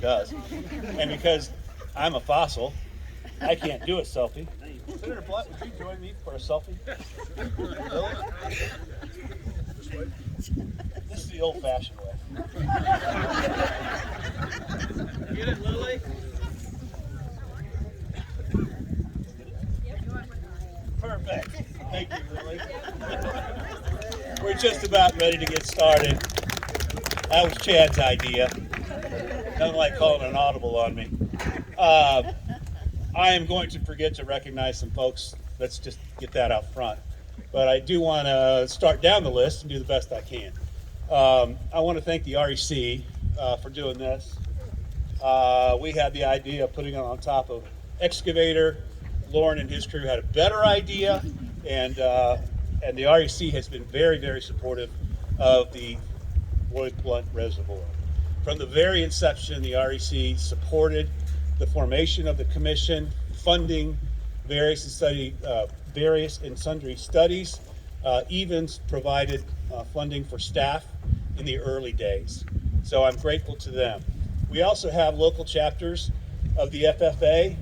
does. And because I'm a fossil, I can't do a selfie. Senator Blunt, would you join me for a selfie? Really? This is the old-fashioned way. Get it, Lily? Perfect. Thank you, Lily. We're just about ready to get started. That was Chad's idea. Nothing like calling an audible on me. I am going to forget to recognize some folks. Let's just get that out front. But I do want to start down the list and do the best I can. I want to thank the REC for doing this. We had the idea of putting it on top of excavator. Lauren and his crew had a better idea, and the REC has been very, very supportive of the Lloyd Blunt Reservoir. From the very inception, the REC supported the formation of the commission, funding various and sundry studies, even provided funding for staff in the early days. So I'm grateful to them. We also have local chapters of the FFA.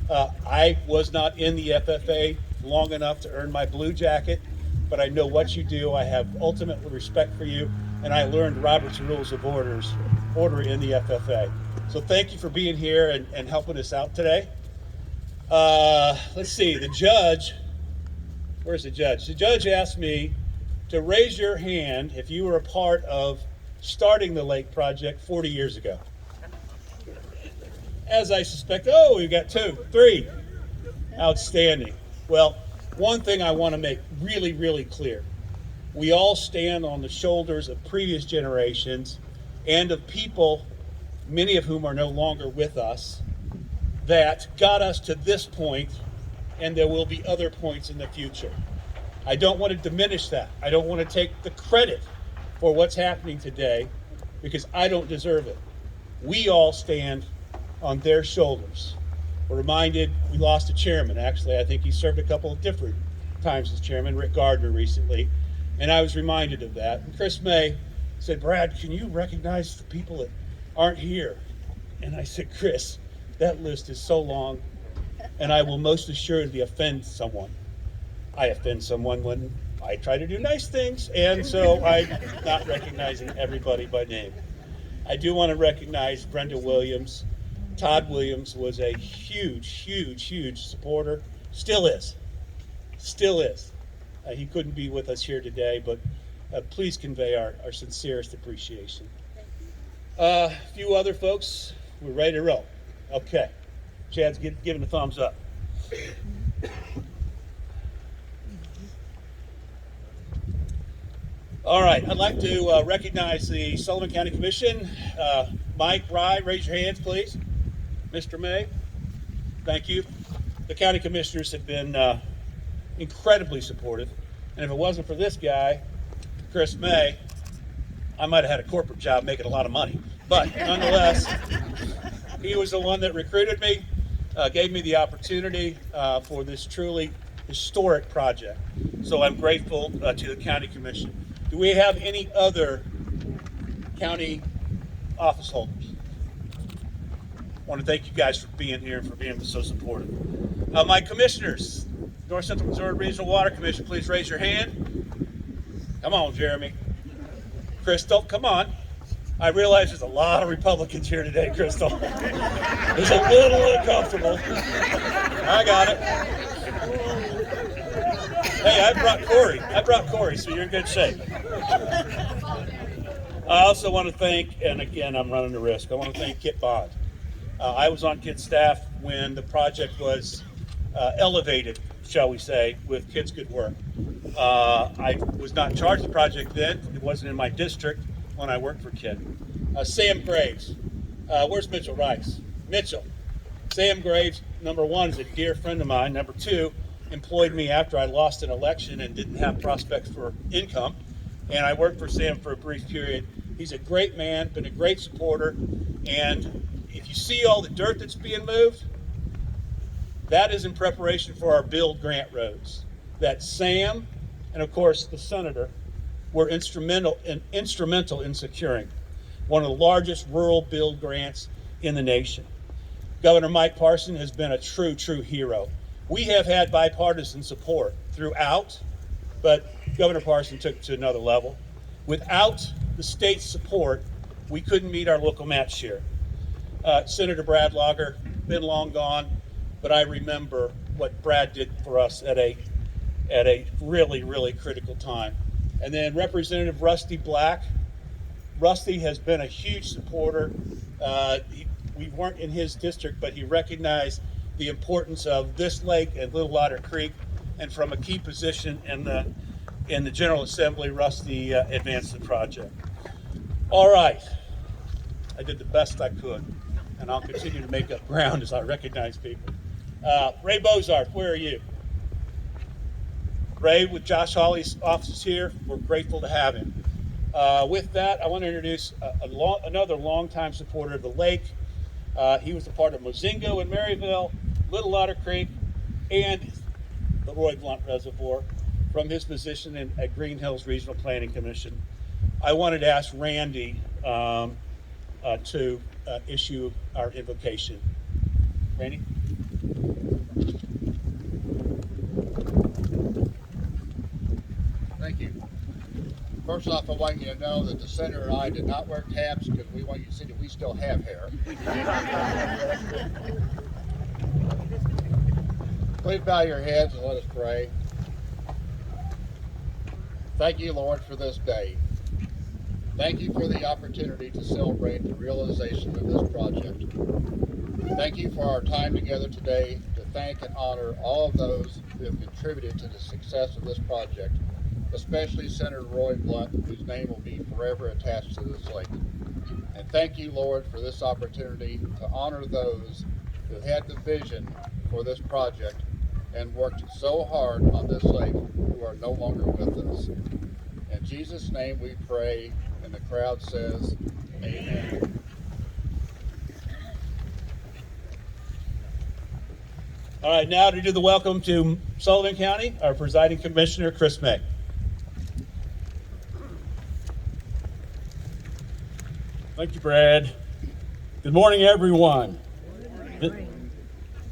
I was not in the FFA long enough to earn my blue jacket, but I know what you do. I have ultimate respect for you, and I learned Robert's Rules of Order in the FFA. So thank you for being here and helping us out today. Let's see, the judge, where's the judge? The judge asked me to raise your hand if you were a part of starting the lake project 40 years ago. As I suspect, oh, we've got 2, 3. Outstanding. Well, one thing I want to make really, really clear. We all stand on the shoulders of previous generations and of people, many of whom are no longer with us, that got us to this point, and there will be other points in the future. I don't want to diminish that. I don't want to take the credit for what's happening today because I don't deserve it. We all stand on their shoulders. We're reminded we lost a chairman. Actually, I think he served a couple of different times as chairman, Rick Gardner recently, and I was reminded of that. And Chris May said, Brad, can you recognize the people that aren't here? And I said, Chris, that list is so long, and I will most assuredly offend someone. I offend someone when I try to do nice things, and so I'm not recognizing everybody by name. I do want to recognize Brenda Williams. Todd Williams was a huge supporter. Still is. He couldn't be with us here today, but please convey our sincerest appreciation. A few other folks, we're ready to roll. Okay. Chad's giving a thumbs up. All right, I'd like to recognize the Sullivan County Commission. Mike, Rye, raise your hands, please. Mr. May, thank you. The county commissioners have been incredibly supportive, and if it wasn't for this guy, Chris May, I might have had a corporate job making a lot of money. But nonetheless, he was the one that recruited me, gave me the opportunity for this truly historic project. So I'm grateful to the county commission. Do we have any other county office holders? I want to thank you guys for being here and for being so supportive. My commissioners, North Central Missouri Regional Water Commission, please raise your hand. Come on, Jeremy. Crystal, come on. I realize there's a lot of Republicans here today, Crystal. It's a little uncomfortable. I got it. Hey, I brought Corey, so you're in good shape. I also want to thank, and again, I'm running the risk, I want to thank Kit Bond. I was on Kit's staff when the project was elevated, shall we say, with Kit's good work. I was not in charge of the project then. It wasn't in my district when I worked for Kit. Sam Graves. Where's Mitchell Rice? Mitchell. Sam Graves, number one, is a dear friend of mine. Number two, employed me after I lost an election and didn't have prospects for income. And I worked for Sam for a brief period. He's a great man, been a great supporter. And if you see all the dirt that's being moved, that is in preparation for our build grant roads that Sam and of course the senator were instrumental in securing. One of the largest rural build grants in the nation. Governor Mike Parson has been a true hero. We have had bipartisan support throughout, but Governor Parson took it to another level. Without the state's support, we couldn't meet our local match share. Senator Brad Lager, been long gone, but I remember what Brad did for us at a really critical time. And then Representative Rusty Black. Rusty has been a huge supporter. We weren't in his district, but he recognized the importance of this lake and Little Otter Creek, and from a key position in the General Assembly, Rusty advanced the project. All right, I did the best I could, and I'll continue to make up ground as I recognize people. Ray Bozarth, where are you? Ray, with Josh Hawley's office here, we're grateful to have him. With that, I want to introduce another longtime supporter of the lake. He was a part of Mozingo in Maryville, Little Otter Creek, and the Roy Blunt Reservoir from his position at Green Hills Regional Planning Commission. I wanted to ask Randy to issue our invocation. Randy? Thank you. First off, I want you to know that the senator and I did not wear caps because we want you to see that we still have hair. Please bow your heads and let us pray. Thank you, Lord, for this day. Thank you for the opportunity to celebrate the realization of this project. Thank you for our time together today to thank and honor all of those who have contributed to the success of this project, especially Senator Roy Blunt, whose name will be forever attached to this lake. And thank you, Lord, for this opportunity to honor those who had the vision for this project and worked so hard on this lake who are no longer with us. In Jesus' name we pray, and the crowd says, Amen. All right, now to do the welcome to Sullivan County, our presiding commissioner, Chris May. Thank you, Brad. Good morning, everyone.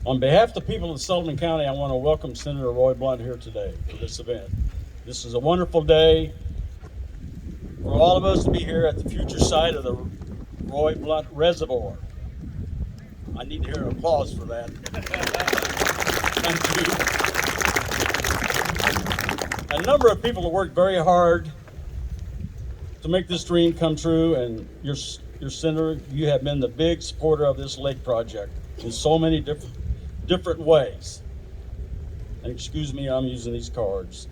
On behalf of the people of Sullivan County, I want to welcome Senator Roy Blunt here today for this event. This is a wonderful day for all of us to be here at the future site of the Roy Blunt Reservoir. I need to hear an applause for that. Thank you. A number of people have worked very hard to make this dream come true, and your senator, you have been the big supporter of this lake project in so many different ways. And excuse me, I'm using these cards.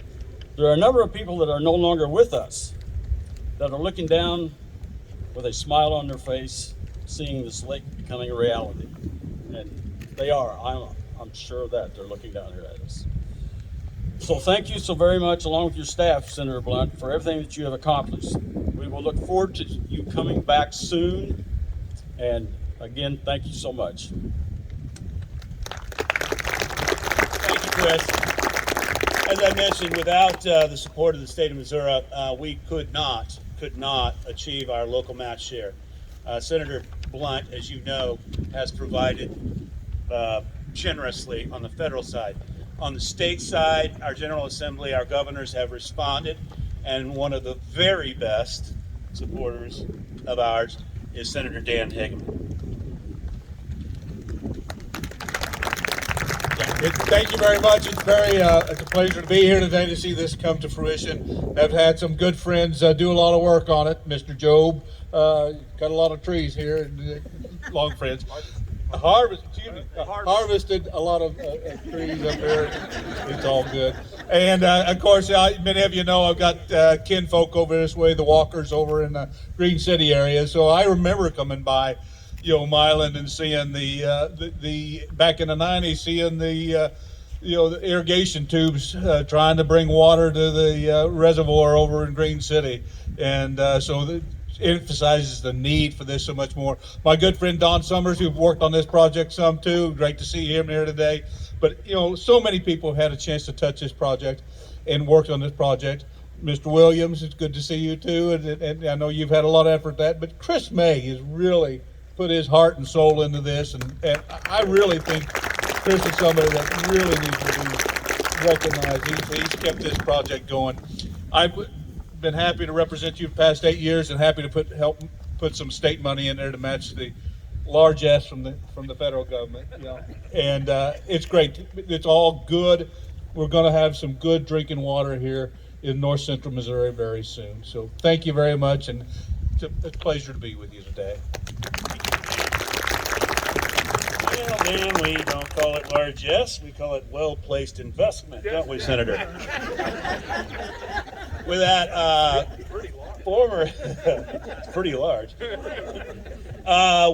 There are a number of people that are no longer with us that are looking down with a smile on their face, seeing this lake becoming a reality. And they are, I'm sure of that, they're looking down here at us. So thank you so very much, along with your staff, Senator Blunt, for everything that you have accomplished. We will look forward to you coming back soon. And again, thank you so much. Thank you, Chris. As I mentioned, without the support of the state of Missouri, we could not achieve our local match share. Senator Blunt, as you know, has provided generously on the federal side. On the state side, our General Assembly, our governors have responded, and one of the very best supporters of ours is Senator Dan Higgman. Thank you very much. It's a pleasure to be here today to see this come to fruition. I've had some good friends do a lot of work on it. Mr. Job got a lot of trees here, and long friends. Harvested a lot of trees up here. It's all good. And of course, many of you know I've got kinfolk over this way, the Walkers over in the Green City area. So I remember coming by Milan and seeing the back in the 90s, seeing the irrigation tubes trying to bring water to the reservoir over in Green City, and it emphasizes the need for this so much more. My good friend Don Summers, who worked on this project some too, great to see him here today. But so many people have had a chance to touch this project and worked on this project. Mr. Williams, it's good to see you too, and I know you've had a lot of effort at that. But Chris May has really put his heart and soul into this, and I really think Chris is somebody that really needs to be recognized. He's kept this project going. I've been happy to represent you the past 8 years, and happy to help put some state money in there to match the largesse from the federal government. You know, and it's great. It's all good. We're going to have some good drinking water here in north central Missouri very soon. So thank you very much, and it's a pleasure to be with you today. Well, Dan, we don't call it largesse, we call it well-placed investment, don't we, Senator? With that, it's pretty large.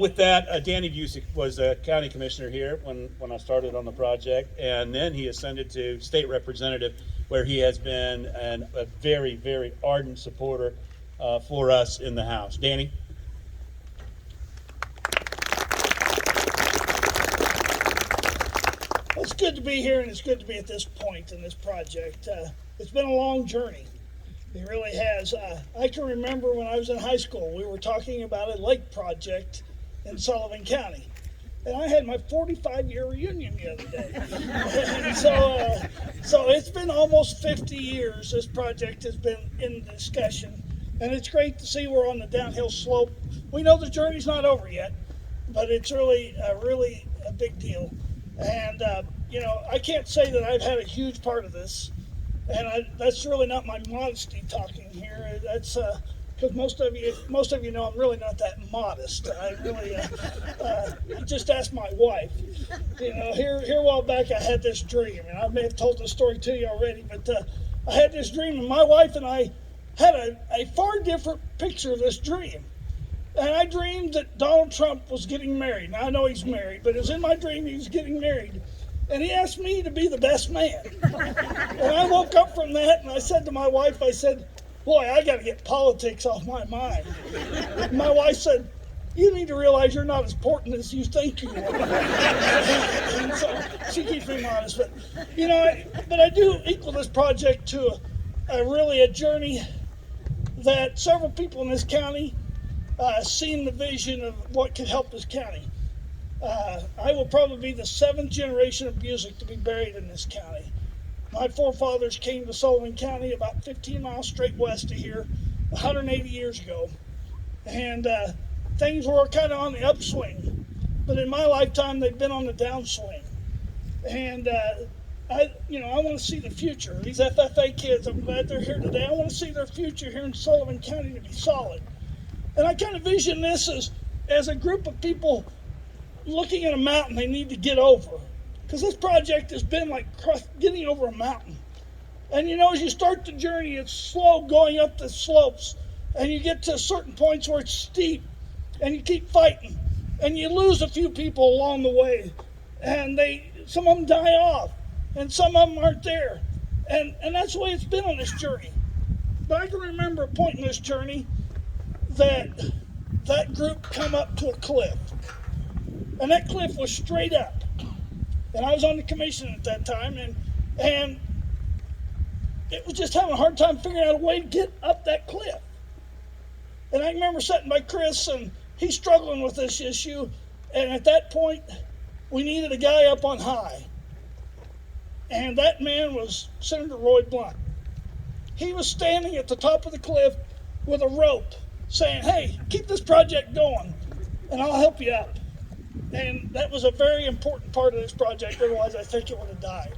With that, Danny Busick was a county commissioner here when I started on the project, and then he ascended to state representative, where he has been a very, very ardent supporter for us in the House. Danny? Well, it's good to be here, and it's good to be at this point in this project. It's been a long journey. It really has. I can remember when I was in high school, we were talking about a lake project in Sullivan County. And I had my 45-year reunion the other day. And so it's been almost 50 years this project has been in discussion. And it's great to see we're on the downhill slope. We know the journey's not over yet, but it's really a big deal. And, I can't say that I've had a huge part of this. And that's really not my modesty talking here. That's because most of you know I'm really not that modest. I really just ask my wife. Here a while back I had this dream, and I may have told this story to you already, but I had this dream, and my wife and I had a far different picture of this dream. And I dreamed that Donald Trump was getting married. Now I know he's married, but it was in my dream he was getting married. And he asked me to be the best man. And I woke up from that and I said to my wife, I said, boy, I got to get politics off my mind. And my wife said, you need to realize you're not as important as you think you are. And so she keeps me honest. But, but I do equal this project to a journey that several people in this county seen the vision of what could help this county. I will probably be the 7th generation of Busick to be buried in this county. My forefathers came to Sullivan County about 15 miles straight west of here 180 years ago. And things were kind of on the upswing. But in my lifetime, they've been on the downswing. And I want to see the future. These FFA kids, I'm glad they're here today. I want to see their future here in Sullivan County to be solid. And I kind of vision this as a group of people looking at a mountain they need to get over. Because this project has been like getting over a mountain. And as you start the journey, it's slow going up the slopes. And you get to certain points where it's steep. And you keep fighting. And you lose a few people along the way. And some of them die off. And some of them aren't there. And that's the way it's been on this journey. But I can remember a point in this journey that group come up to a cliff. And that cliff was straight up. And I was on the commission at that time, and it was just having a hard time figuring out a way to get up that cliff. And I remember sitting by Chris, and he's struggling with this issue. And at that point, we needed a guy up on high. And that man was Senator Roy Blunt. He was standing at the top of the cliff with a rope saying, hey, keep this project going, and I'll help you out. And that was a very important part of this project, otherwise I think it would have died.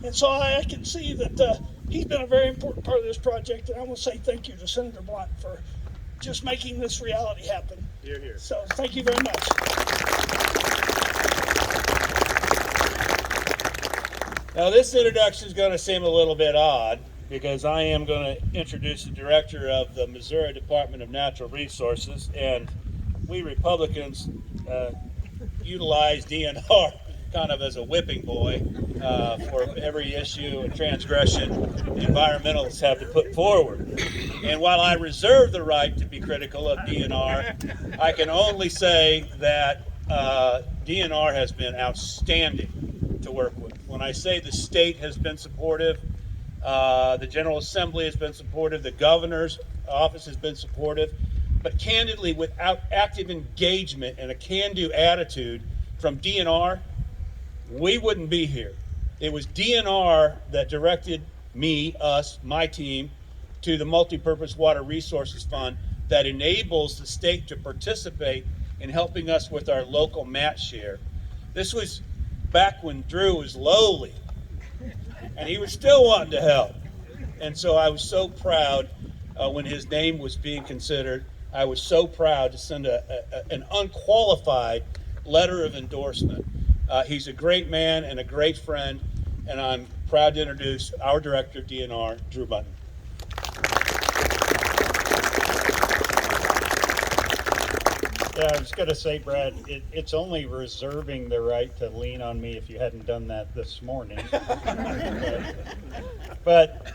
And so I can see that he's been a very important part of this project, and I want to say thank you to Senator Blunt for just making this reality happen. Hear, hear. So thank you very much. Now this introduction is going to seem a little bit odd, because I am going to introduce the director of the Missouri Department of Natural Resources, and we Republicans utilize DNR kind of as a whipping boy for every issue and transgression the environmentalists have to put forward. And while I reserve the right to be critical of DNR, I can only say that DNR has been outstanding to work with. When I say the state has been supportive, the General Assembly has been supportive, the governor's office has been supportive. But candidly, without active engagement and a can-do attitude from DNR, we wouldn't be here. It was DNR that directed me, us, my team, to the Multipurpose Water Resources Fund that enables the state to participate in helping us with our local match share. This was back when Drew was lowly, and he was still wanting to help. And so I was so proud when his name was being considered. I was so proud to send an unqualified letter of endorsement. He's a great man and a great friend, and I'm proud to introduce our Director of DNR, Drew Button. Yeah, I was going to say, Brad, it's only reserving the right to lean on me if you hadn't done that this morning. but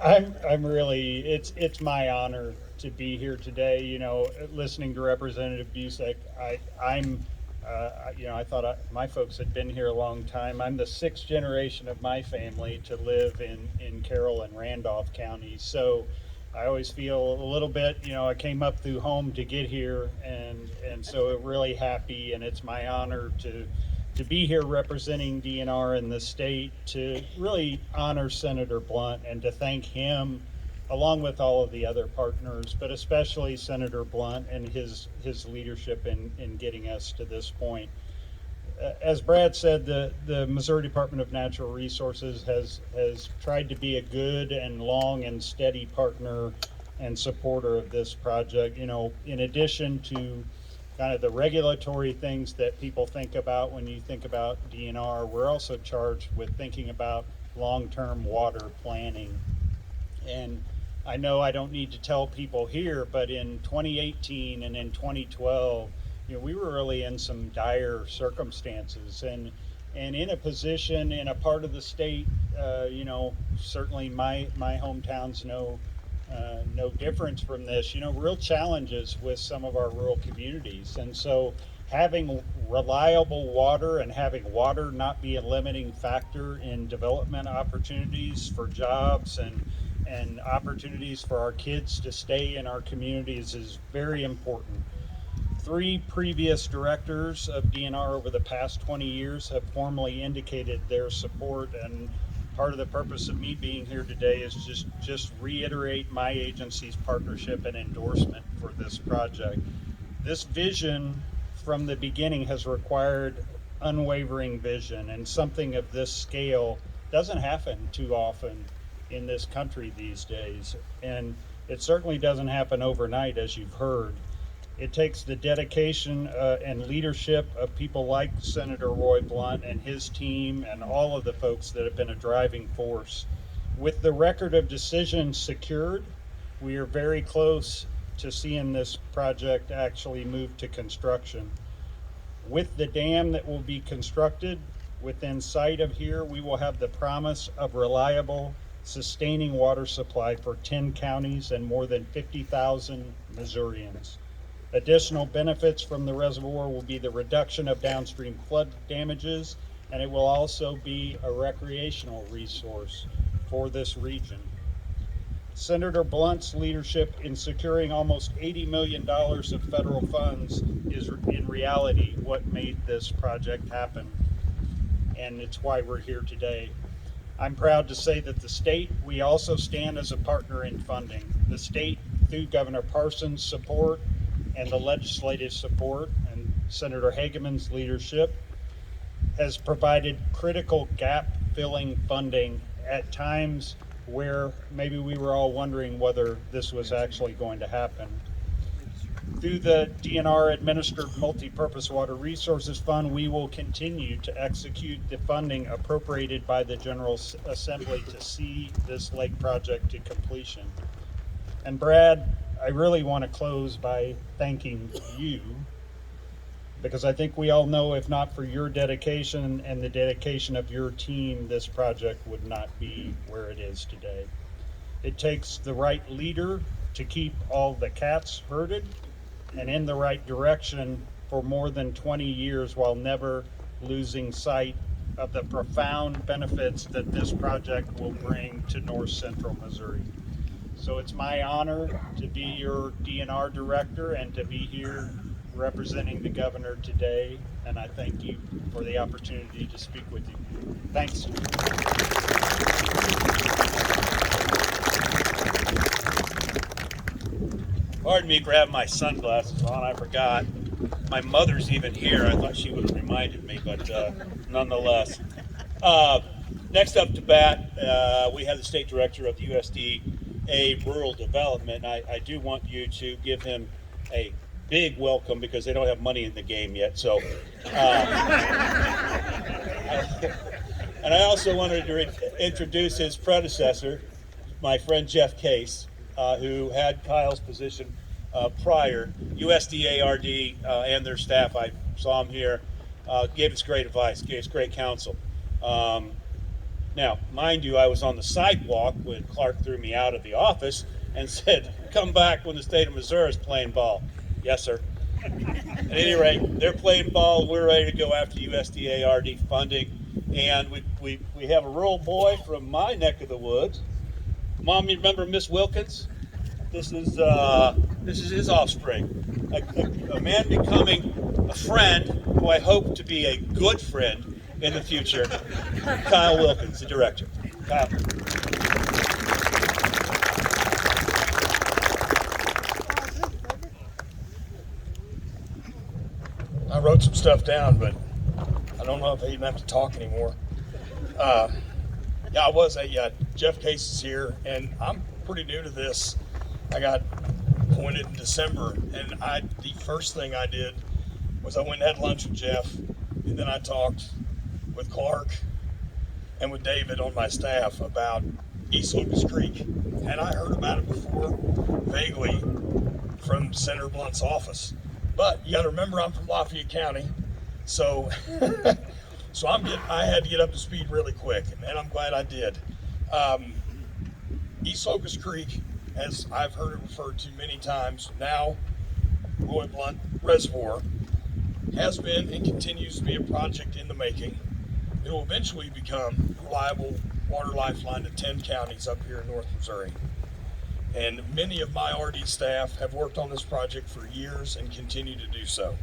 I'm really, it's my honor to be here today. You know, listening to Representative Busick, I thought my folks had been here a long time. I'm the 6th generation of my family to live in Carroll and Randolph counties. So I always feel a little bit, I came up through home to get here, and so really happy, and it's my honor to be here representing DNR in the state, to really honor Senator Blunt and to thank him along with all of the other partners, but especially Senator Blunt and his leadership in getting us to this point. As Brad said, the Missouri Department of Natural Resources has tried to be a good and long and steady partner and supporter of this project. In addition to kind of the regulatory things that people think about when you think about DNR, we're also charged with thinking about long-term water planning. And I know I don't need to tell people here, but in 2018 and in 2012, we were really in some dire circumstances, and in a position in a part of the state, certainly my hometown's no difference from this. Real challenges with some of our rural communities, and so having reliable water and having water not be a limiting factor in development opportunities for jobs and opportunities for our kids to stay in our communities is very important. 3 previous directors of DNR over the past 20 years have formally indicated their support, and part of the purpose of me being here today is just reiterate my agency's partnership and endorsement for this project. This vision from the beginning has required unwavering vision, and something of this scale doesn't happen too often in this country these days, and it certainly doesn't happen overnight, as you've heard. It takes the dedication and leadership of people like Senator Roy Blunt and his team and all of the folks that have been a driving force. With the record of decisions secured, we are very close to seeing this project actually move to construction. With the dam that will be constructed within sight of here, we will have the promise of reliable, sustaining water supply for 10 counties and more than 50,000 Missourians. Additional benefits from the reservoir will be the reduction of downstream flood damages, and it will also be a recreational resource for this region. Senator Blunt's leadership in securing almost $80 million of federal funds is in reality what made this project happen, and it's why we're here today. I'm proud to say that the state, we also stand as a partner in funding. The state, through Governor Parsons' support and the legislative support and Senator Hageman's leadership, has provided critical gap-filling funding at times where maybe we were all wondering whether this was actually going to happen. Through the DNR-administered Multipurpose Water Resources Fund, we will continue to execute the funding appropriated by the General Assembly to see this lake project to completion. And Brad, I really want to close by thanking you, because I think we all know if not for your dedication and the dedication of your team, this project would not be where it is today. It takes the right leader to keep all the cats herded and in the right direction for more than 20 years while never losing sight of the profound benefits that this project will bring to north central Missouri. So it's my honor to be your DNR director and to be here representing the governor today. And I thank you for the opportunity to speak with you. Thanks. Pardon me grabbing my sunglasses on, I forgot. My mother's even here. I thought she would have reminded me, but nonetheless. Next up to bat, we have the State Director of the USDA Rural Development. I do want you to give him a big welcome because they don't have money in the game yet. So, and I also wanted to introduce his predecessor, my friend Jeff Case, who had Kyle's position prior. USDA RD and their staff, I saw him here, gave us great advice, gave us great counsel. Now, mind you, I was on the sidewalk when Clark threw me out of the office and said, come back when the state of Missouri is playing ball. Yes, sir. At any rate, they're playing ball. We're ready to go after USDA RD funding. And we have a rural boy from my neck of the woods. Mom, you remember Miss Wilkins? This is his offspring. A man becoming a friend who I hope to be a good friend in the future. Kyle Wilkins, the director. Kyle. I wrote some stuff down, but I don't know if I even have to talk anymore. Jeff Case is here, and I'm pretty new to this. I got appointed in December, and the first thing I did was I went and had lunch with Jeff, and then I talked with Clark and with David on my staff about East Locust Creek, and I heard about it before, vaguely, from Senator Blunt's office. But you got to remember, I'm from Lafayette County, so I had to get up to speed really quick, and I'm glad I did. East Locust Creek, as I've heard it referred to many times, now Roy Blunt Reservoir, has been and continues to be a project in the making. It will eventually become a reliable water lifeline to 10 counties up here in North Missouri. And many of my RD staff have worked on this project for years and continue to do so.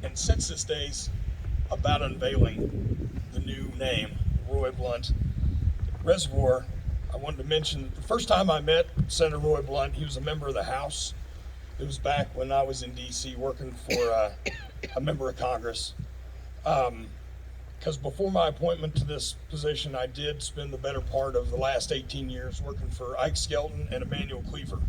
And since this day's about unveiling the new name, Roy Blunt Reservoir, I wanted to mention the first time I met Senator Roy Blunt, he was a member of the House. It was back when I was in DC working for a member of Congress. Because before my appointment to this position, I did spend the better part of the last 18 years working for Ike Skelton and Emmanuel Cleaver.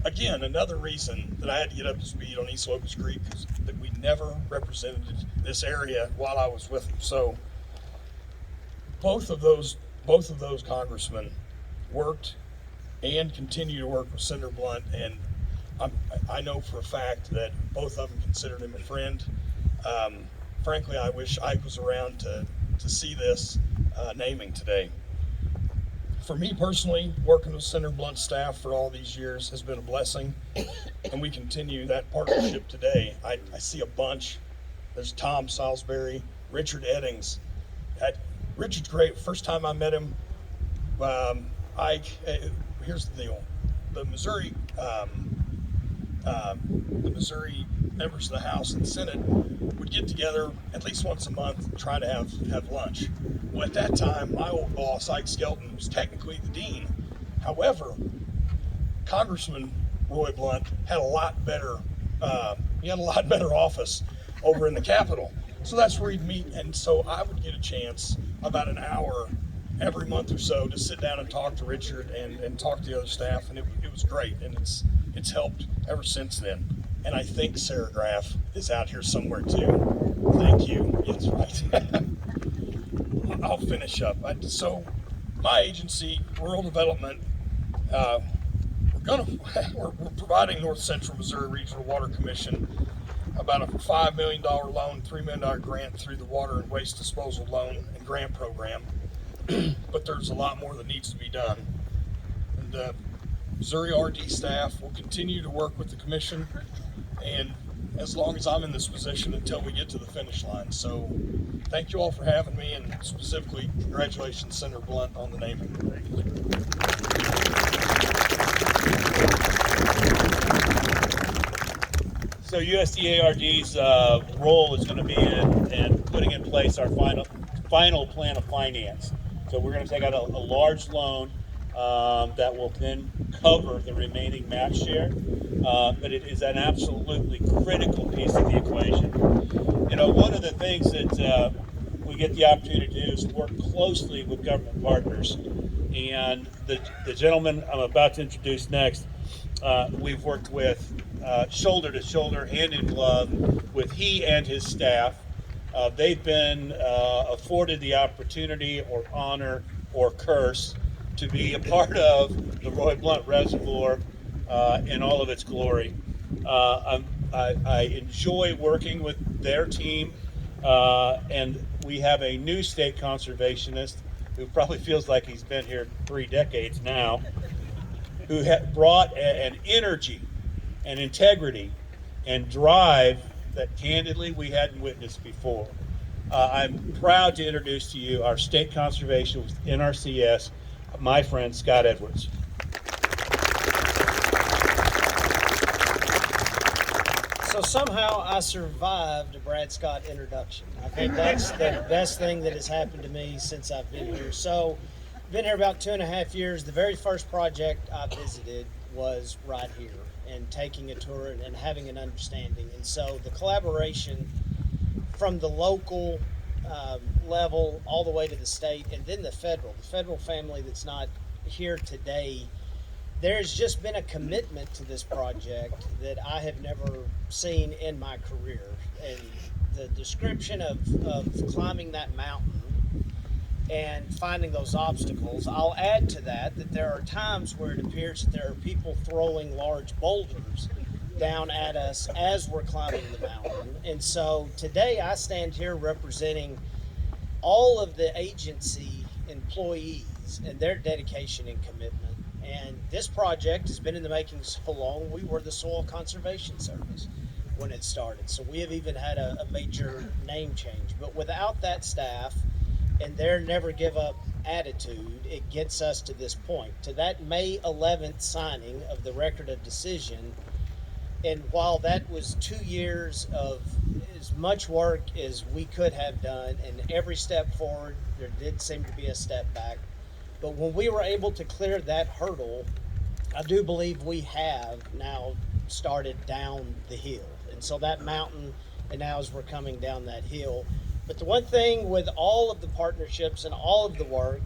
Again, another reason that I had to get up to speed on East Locust Creek is that we never represented this area while I was with them. So both of those congressmen worked and continue to work with Senator Blunt, and I know for a fact that both of them considered him a friend. Frankly, I wish Ike was around to see this naming today. For me personally, working with Senator Blunt's staff for all these years has been a blessing, and we continue that partnership today. I see a bunch. There's Tom Salisbury, Richard Eddings. Richard's great. First time I met him, Ike, here's the deal. The Missouri members of the House and Senate would get together at least once a month, try to have lunch. Well, at that time, my old boss, Ike Skelton, was technically the dean. However, Congressman Roy Blunt had a lot better office over in the Capitol. So that's where he'd meet, and so I would get a chance about an hour every month or so to sit down and talk to Richard and talk to the other staff, and it was great, and it's helped ever since then. And I think Sarah Graff is out here somewhere too. Thank you. Yes, right. I'll finish up. So my agency, Rural Development, we're providing North Central Missouri Regional Water Commission about a $5 million loan, $3 million grant through the Water and Waste Disposal Loan and Grant Program. But there's a lot more that needs to be done. And Missouri RD staff will continue to work with the commission and as long as I'm in this position until we get to the finish line. So thank you all for having me, and specifically congratulations, Senator Blunt, on the naming. So USDARD's role is going to be in putting in place our final plan of finance. So we're going to take out a large loan that will then cover the remaining match share. But it is an absolutely critical piece of the equation. You know, one of the things that we get the opportunity to do is work closely with government partners. And the gentleman I'm about to introduce next, we've worked with shoulder to shoulder, hand in glove with he and his staff. They've been afforded the opportunity or honor or curse to be a part of the Roy Blunt Reservoir in all of its glory. I enjoy working with their team, and we have a new state conservationist who probably feels like he's been here 3 decades now, who brought an energy and integrity and drive that candidly we hadn't witnessed before. I'm proud to introduce to you our state conservationist with NRCS, my friend Scott Edwards. So somehow I survived a Brad Scott introduction. I think that's the best thing that has happened to me since I've been here. So, been here about 2.5 years. The very first project I visited was right here, and taking a tour and having an understanding. And so the collaboration from the local level all the way to the state, and then the federal family that's not here today, there's just been a commitment to this project that I have never seen in my career. And the description of climbing that mountain and finding those obstacles, I'll add to that there are times where it appears that there are people throwing large boulders down at us as we're climbing the mountain. And so today I stand here representing all of the agency employees and their dedication and commitment. And this project has been in the making so long. We were the Soil Conservation Service when it started. So we have even had a major name change. But without that staff and their never give up attitude, it gets us to this point, to that May 11th signing of the record of decision. And while that was 2 years of as much work as we could have done, and every step forward, there did seem to be a step back. But when we were able to clear that hurdle, I do believe we have now started down the hill. And so that mountain, and now as we're coming down that hill. But the one thing with all of the partnerships and all of the work,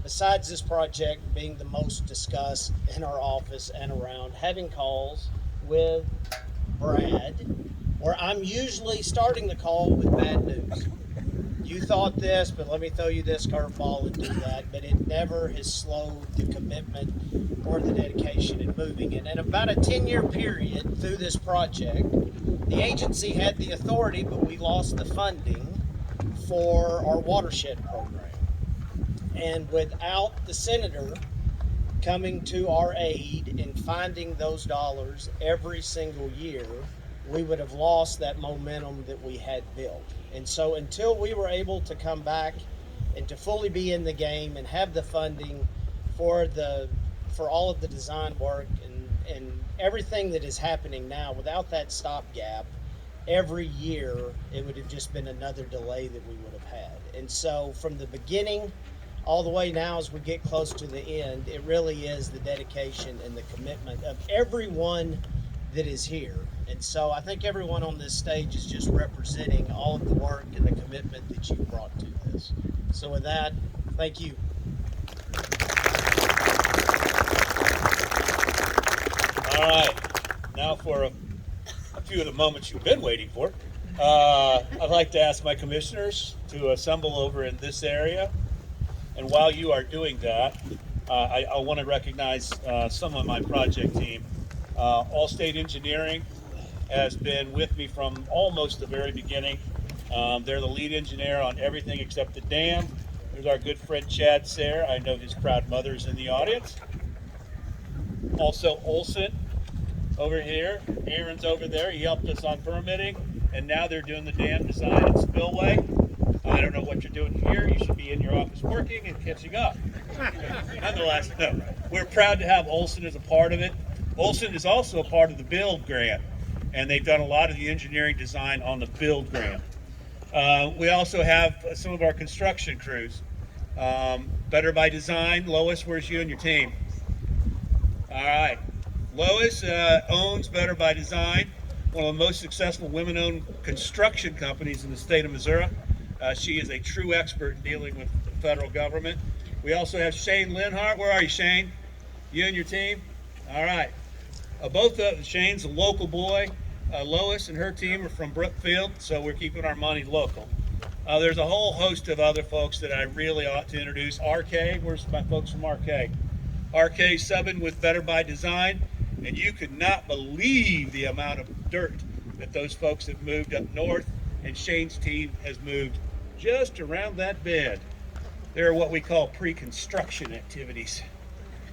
besides this project being the most discussed in our office and around, having calls with Brad, where I'm usually starting the call with bad news. You thought this, but let me throw you this curveball and do that. But it never has slowed the commitment or the dedication in moving. And in about a 10-year period through this project, the agency had the authority, but we lost the funding for our watershed program. And without the senator coming to our aid and finding those dollars every single year, we would have lost that momentum that we had built. And so until we were able to come back and to fully be in the game and have the funding for all of the design work and everything that is happening now, without that stopgap, every year it would have just been another delay that we would have had. And so from the beginning all the way now as we get close to the end, it really is the dedication and the commitment of everyone that is here. And so I think everyone on this stage is just representing all of the work and the commitment that you brought to this. So with that, thank you. All right, now for a few of the moments you've been waiting for. I'd like to ask my commissioners to assemble over in this area. And while you are doing that, I want to recognize some of my project team. Allstate Engineering has been with me from almost the very beginning. They're the lead engineer on everything except the dam. There's our good friend Chad Sayre. I know his proud mother is in the audience. Also Olson, over here. Aaron's over there. He helped us on permitting, and now they're doing the dam design and spillway. I don't know what you're doing here. You should be in your office working and catching up. Nonetheless, no, we're proud to have Olson as a part of it. Olson is also a part of the build grant, and they've done a lot of the engineering design on the build grant. We also have some of our construction crews. Better by Design. Lois, where's you and your team? All right. Lois owns Better by Design, one of the most successful women-owned construction companies in the state of Missouri. She is a true expert in dealing with the federal government. We also have Shane Linhart. Where are you, Shane? You and your team? All right. Shane's a local boy. Lois and her team are from Brookfield, so we're keeping our money local. There's a whole host of other folks that I really ought to introduce. RK, where's my folks from RK? RK subbing with Better by Design, and you could not believe the amount of dirt that those folks have moved up north, and Shane's team has moved just around that bed. They're what we call pre-construction activities.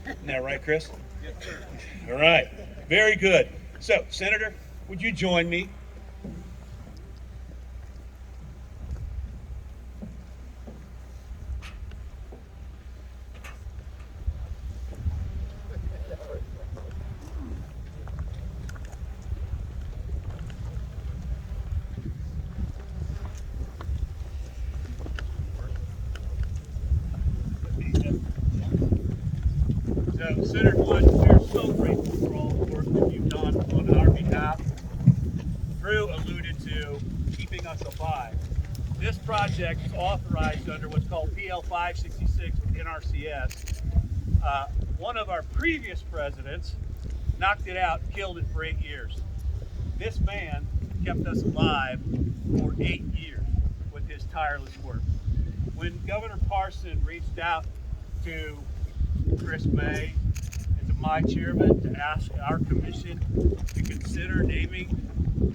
Isn't that right, Chris? Yes, sir. All right, very good. So, Senator, would you join me? So, Senator Blunt, we're so grateful for all the work that you've done on our behalf. Drew alluded to keeping us alive. This project is authorized under what's called PL 566 with NRCS. One of our previous presidents knocked it out, killed it for 8 years. This man kept us alive for 8 years with his tireless work. When Governor Parson reached out to Chris May and to my chairman to ask our commission to consider naming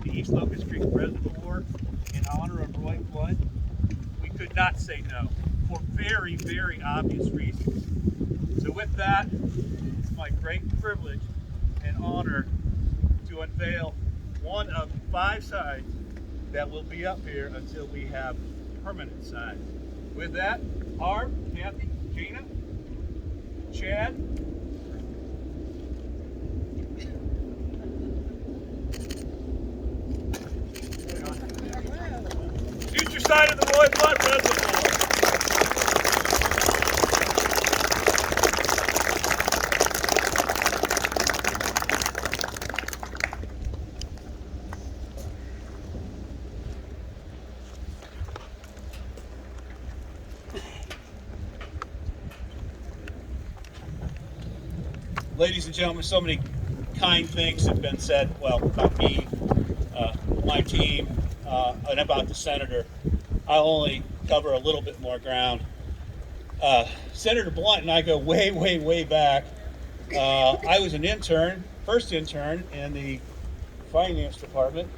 the East Locust Creek Reservoir in honor of Roy Blunt, we could not say no for very, very obvious reasons. So with that, it's my great privilege and honor to unveil one of 5 signs that will be up here until we have permanent signs. With that, Harv, Kathy, Gina, Chad. Future site of the Roy Blunt Reservoir. Ladies and gentlemen, so many kind things have been said, well, about me, my team, and about the senator. I'll only cover a little bit more ground. Senator Blunt and I go way, way, way back. I was an intern, first intern in the finance department,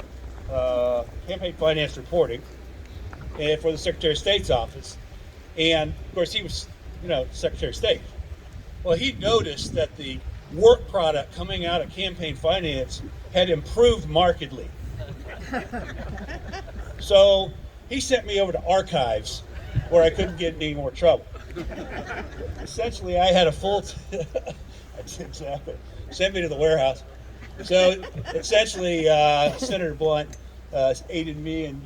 campaign finance reporting, for the Secretary of State's office. And of course, he was, Secretary of State. Well, he noticed that the work product coming out of campaign finance had improved markedly. So he sent me over to archives where I couldn't get in any more trouble. Essentially, I had a full, exactly, sent me to the warehouse. So essentially, Senator Blunt aided me in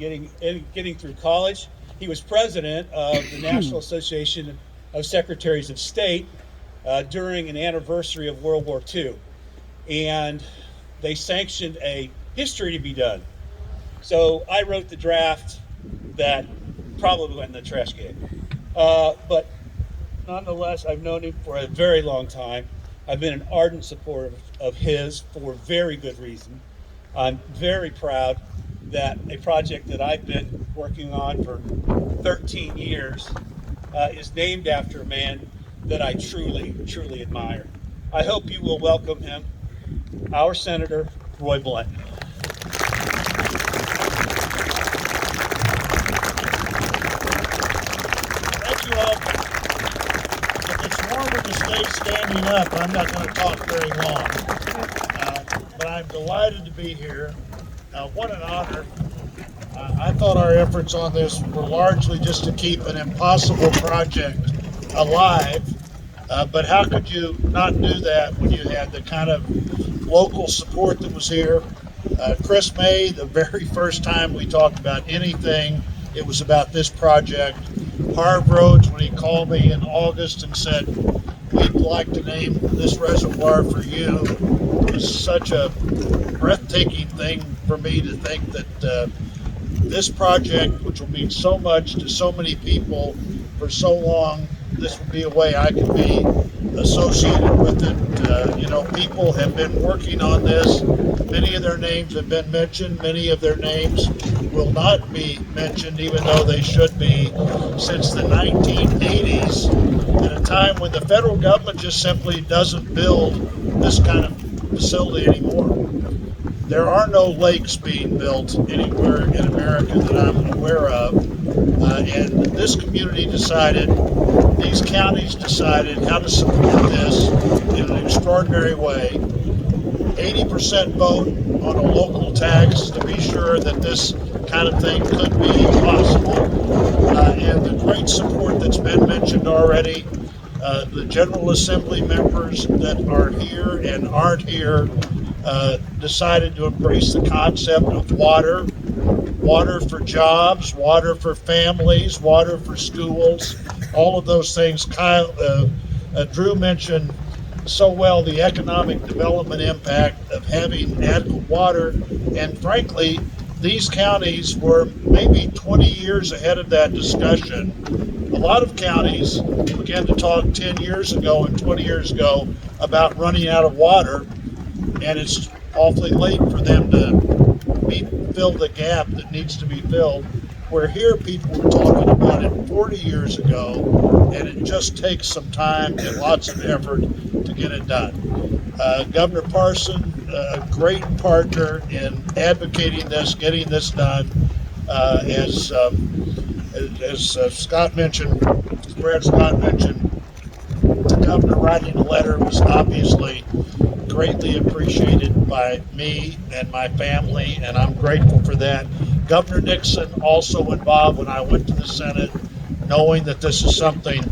getting through college. He was president of the National Association of Secretaries of State during an anniversary of World War II. And they sanctioned a history to be done. So I wrote the draft that probably went in the trash can. But nonetheless, I've known him for a very long time. I've been an ardent supporter of his for very good reason. I'm very proud that a project that I've been working on for 13 years is named after a man that I truly, truly admire. I hope you will welcome him, our Senator, Roy Blunt. Thank you all. If it's warmer to stay standing up, I'm not going to talk very long. But I'm delighted to be here. What an honor. I thought our efforts on this were largely just to keep an impossible project alive. But how could you not do that when you had the kind of local support that was here? Chris May, the very first time we talked about anything, it was about this project. Harv Rhodes, when he called me in August and said, we'd like to name this reservoir for you, it was such a breathtaking thing for me to think that this project, which will mean so much to so many people for so long, this would be a way I could be associated with it. People have been working on this. Many of their names have been mentioned. Many of their names will not be mentioned, even though they should be, since the 1980s, at a time when the federal government just simply doesn't build this kind of facility anymore. There are no lakes being built anywhere in America that I'm aware of. And this community decided, these counties decided how to support this in an extraordinary way. 80% vote on a local tax to be sure that this kind of thing could be possible. And the great support that's been mentioned already. The General Assembly members that are here and aren't here decided to embrace the concept of water for jobs, water for families, water for schools, all of those things. Drew mentioned so well the economic development impact of having adequate water, and frankly, these counties were maybe 20 years ahead of that discussion. A lot of counties began to talk 10 years ago and 20 years ago about running out of water, and it's awfully late for them to fill the gap that needs to be filled. Where here people were talking about it 40 years ago, and it just takes some time and lots of effort to get it done. Governor Parson, a great partner in advocating this, getting this done. As Scott mentioned, Brad Scott mentioned, the governor writing a letter was obviously greatly appreciated by me and my family, and I'm grateful for that. Governor Nixon also involved when I went to the Senate, knowing that this is something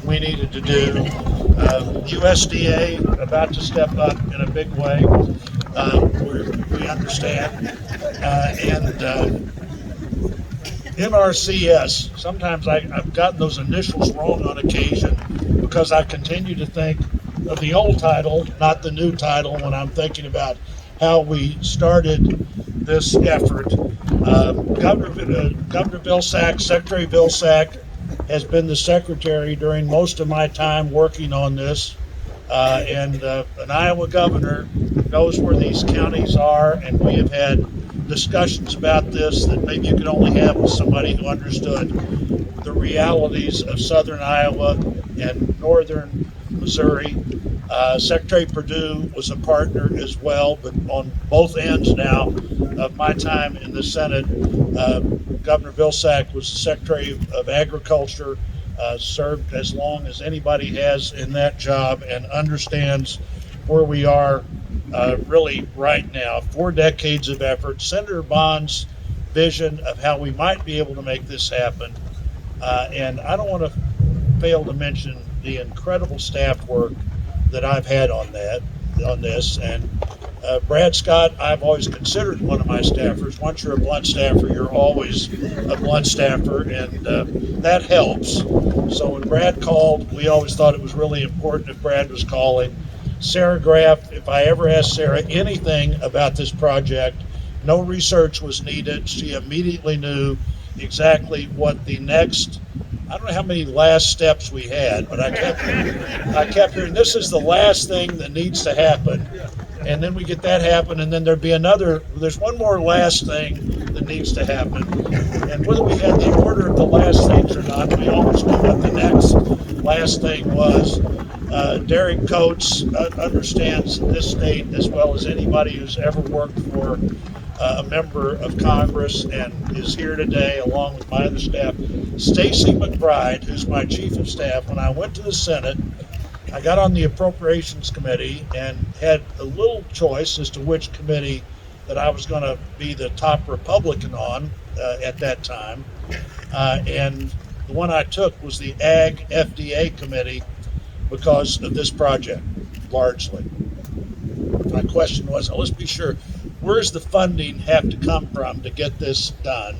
we needed to do. USDA about to step up in a big way. We understand. And NRCS, sometimes I've gotten those initials wrong on occasion because I continue to think of the old title, not the new title, when I'm thinking about how we started this effort. Governor Vilsack, Secretary Vilsack, has been the secretary during most of my time working on this. And an Iowa governor knows where these counties are, and we have had discussions about this that maybe you could only have with somebody who understood the realities of southern Iowa and northern Missouri. Secretary Perdue was a partner as well, but on both ends now of my time in the Senate, Governor Vilsack was the Secretary of Agriculture, served as long as anybody has in that job, and understands where we are really right now. 4 decades of effort, Senator Bond's vision of how we might be able to make this happen, and I don't want to fail to mention the incredible staff work that I've had on this, and Brad Scott, I've always considered one of my staffers. Once you're a blunt staffer, you're always a blunt staffer, and that helps. So when Brad called, we always thought it was really important if Brad was calling. Sarah Graff, if I ever asked Sarah anything about this project, no research was needed. She immediately knew exactly what the next, I don't know how many last steps we had, but I kept hearing, this is the last thing that needs to happen. And then we get that happen, and then there's one more last thing that needs to happen. And whether we had the order of the last things or not, we always knew what the next last thing was. Derek Coates understands this state as well as anybody who's ever worked for a member of Congress, and is here today along with my other staff. Stacy McBride, who's my chief of staff, when I went to the Senate, I got on the Appropriations Committee, and had a little choice as to which committee that I was going to be the top Republican on at that time. And the one I took was the Ag FDA Committee because of this project, largely. My question was, let's be sure, where's the funding have to come from to get this done?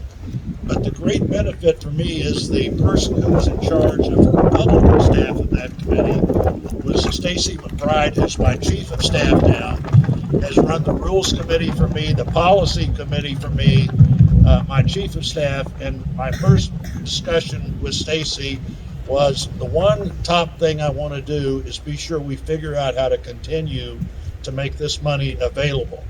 But the great benefit for me is the person who was in charge of the Republican staff of that committee was Stacy McBride, who's my chief of staff now, has run the rules committee for me, the policy committee for me, my chief of staff, and my first discussion with Stacy was the one top thing I want to do is be sure we figure out how to continue to make this money available.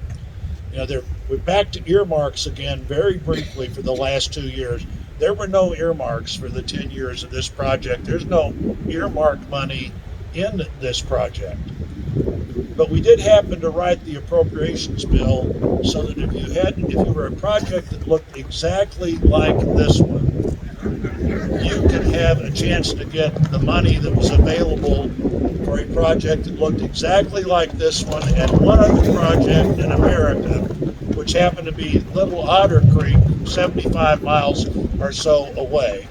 You know, we're back to earmarks again very briefly for the last 2 years. There were no earmarks for the 10 years of this project. There's no earmark money in this project. But we did happen to write the appropriations bill so that if you were a project that looked exactly like this one, you could have a chance to get the money that was available for a project that looked exactly like this one and one other project in America, which happened to be Little Otter Creek, 75 miles or so away.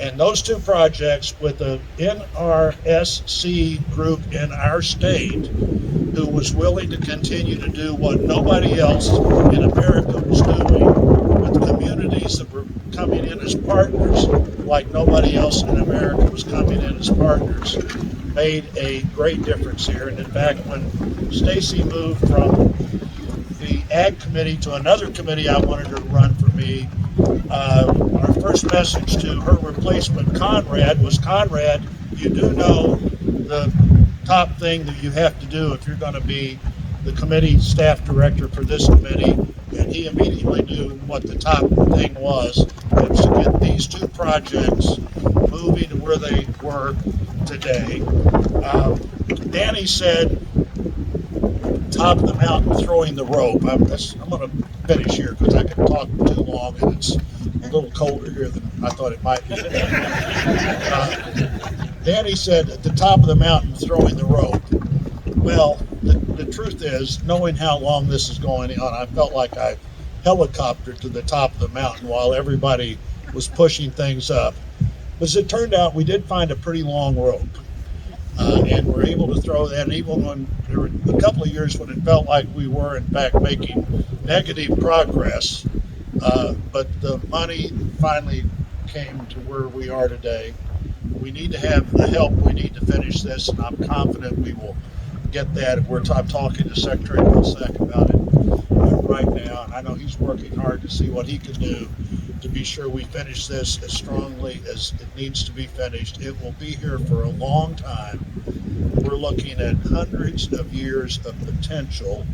And those two projects with the NRSC group in our state who was willing to continue to do what nobody else in America was doing with communities that were coming in as partners like nobody else in America was coming in as partners made a great difference here. And in fact, when Stacy moved from the Ag Committee to another committee I wanted her to run for me, our first message to her replacement, Conrad, was, Conrad, you do know the top thing that you have to do if you're going to be the committee staff director for this committee. And he immediately knew what the top thing was. It was to get these two projects moving to where they were today. Danny said, top of the mountain throwing the rope. I'm going to finish here because I could talk too long and it's a little colder here than I thought it might be. Danny said at the top of the mountain throwing the rope. Well, the truth is, knowing how long this is going on, I felt like I helicoptered to the top of the mountain while everybody was pushing things up. But as it turned out, we did find a pretty long rope. And we're able to throw that, and even when there were a couple of years when it felt like we were in fact making negative progress, but the money finally came to where we are today. We need to have the help we need to finish this, and I'm confident we will get that. I'm talking to Secretary Vilsack about it right now, and I know he's working hard to see what he can do to be sure we finish this as strongly as it needs to be finished. It will be here for a long time. We're looking at hundreds of years of potential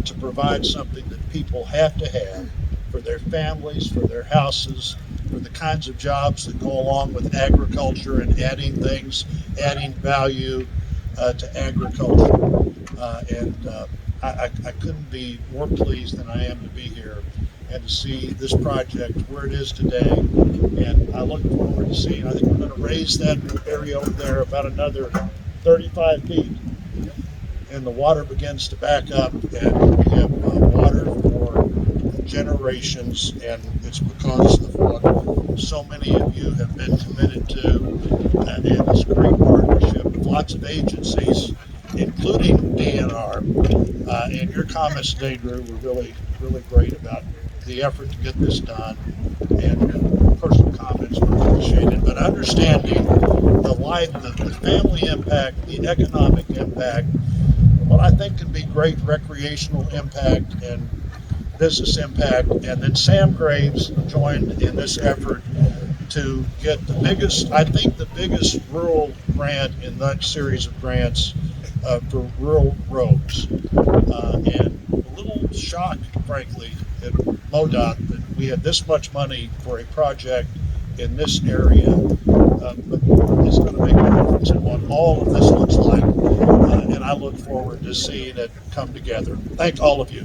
to provide something that people have to have for their families, for their houses, for the kinds of jobs that go along with agriculture and adding value to agriculture. I couldn't be more pleased than I am to be here and to see this project where it is today. And I look forward to seeing, I think we're going to raise that area over there about another 35 feet. And the water begins to back up, and we have water for generations, and it's because of what so many of you have been committed to, and this great partnership with lots of agencies, including DNR. And your comments today, Drew, were really, really great about the effort to get this done, and personal comments were appreciated, but understanding the life, the family impact, the economic impact, what I think can be great recreational impact and business impact. And then Sam Graves joined in this effort to get the biggest, I think the biggest rural grant in that series of grants for rural roads. And a little shocked, frankly, at MoDOT that we had this much money for a project in this area, but it's going to make a difference in what all of this looks like, and I look forward to seeing it come together. Thank all of you.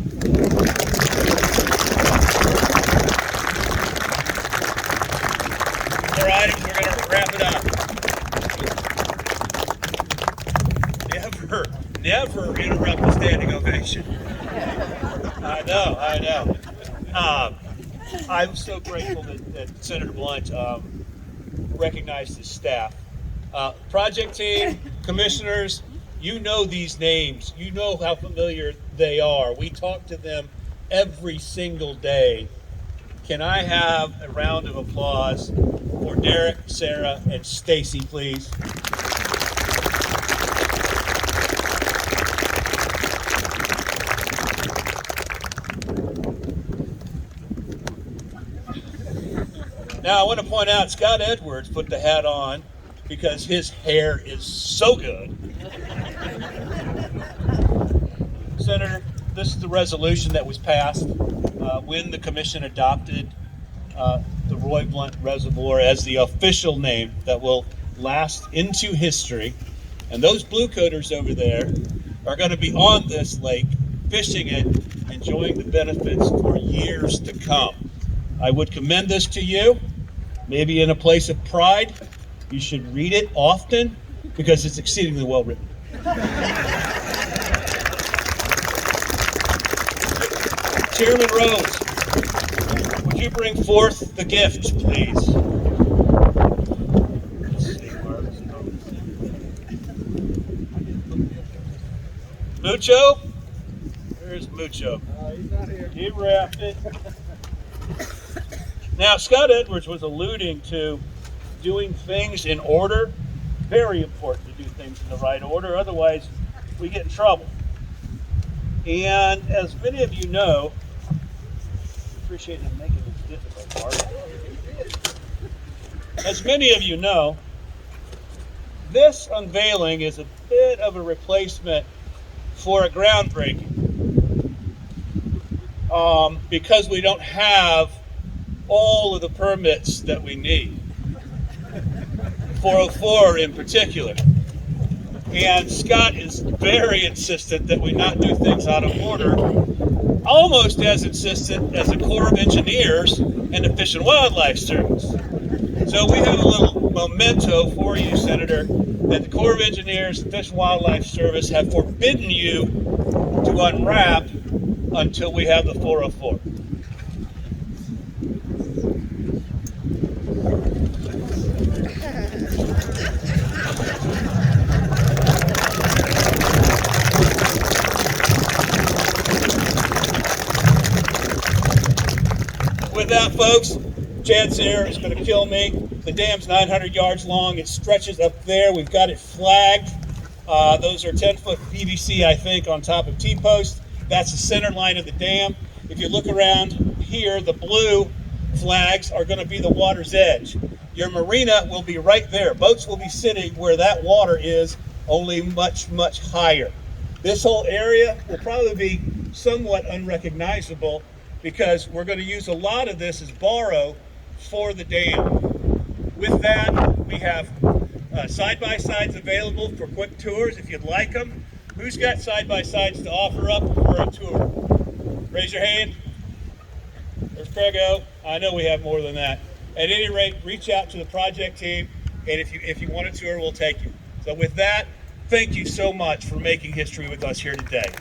All right, we're going to wrap it up. Never interrupt the staff. I'm so grateful that Senator Blunt recognized his staff. Project team, commissioners, you know these names. You know how familiar they are. We talk to them every single day. Can I have a round of applause for Derek, Sarah, and Stacy, please? Now, I want to point out Scott Edwards put the hat on because his hair is so good. Senator, this is the resolution that was passed when the commission adopted the Roy Blunt Reservoir as the official name that will last into history. And those blue coaters over there are going to be on this lake, fishing it, enjoying the benefits for years to come. I would commend this to you. Maybe in a place of pride, you should read it often because it's exceedingly well written. Chairman Rhodes, would you bring forth the gift, please? Mucho? Where's Mucho? He's not here. He wrapped it. Now, Scott Edwards was alluding to doing things in order. Very important to do things in the right order, otherwise we get in trouble. And as many of you know, appreciate him making this difficult part. As many of you know, this unveiling is a bit of a replacement for a groundbreaking because we don't have all of the permits that we need, 404 in particular. And Scott is very insistent that we not do things out of order, almost as insistent as the Corps of Engineers and the Fish and Wildlife Service. So we have a little memento for you, Senator, that the Corps of Engineers and Fish and Wildlife Service have forbidden you to unwrap until we have the 404. With that, folks, Chad's there. It's going to kill me. The dam's 900 yards long. It stretches up there. We've got it flagged. Those are 10-foot PVC, I think, on top of T-posts. That's the center line of the dam. If you look around here, the blue flags are going to be the water's edge. Your marina will be right there. Boats will be sitting where that water is, only much, much higher. This whole area will probably be somewhat unrecognizable because we're going to use a lot of this as borrow for the dam. With that, we have side-by-sides available for quick tours if you'd like them. Who's got side-by-sides to offer up for a tour? Raise your hand. There's Craigo. I know we have more than that. At any rate, reach out to the project team, and if you want a tour, we'll take you. So with that, thank you so much for making history with us here today.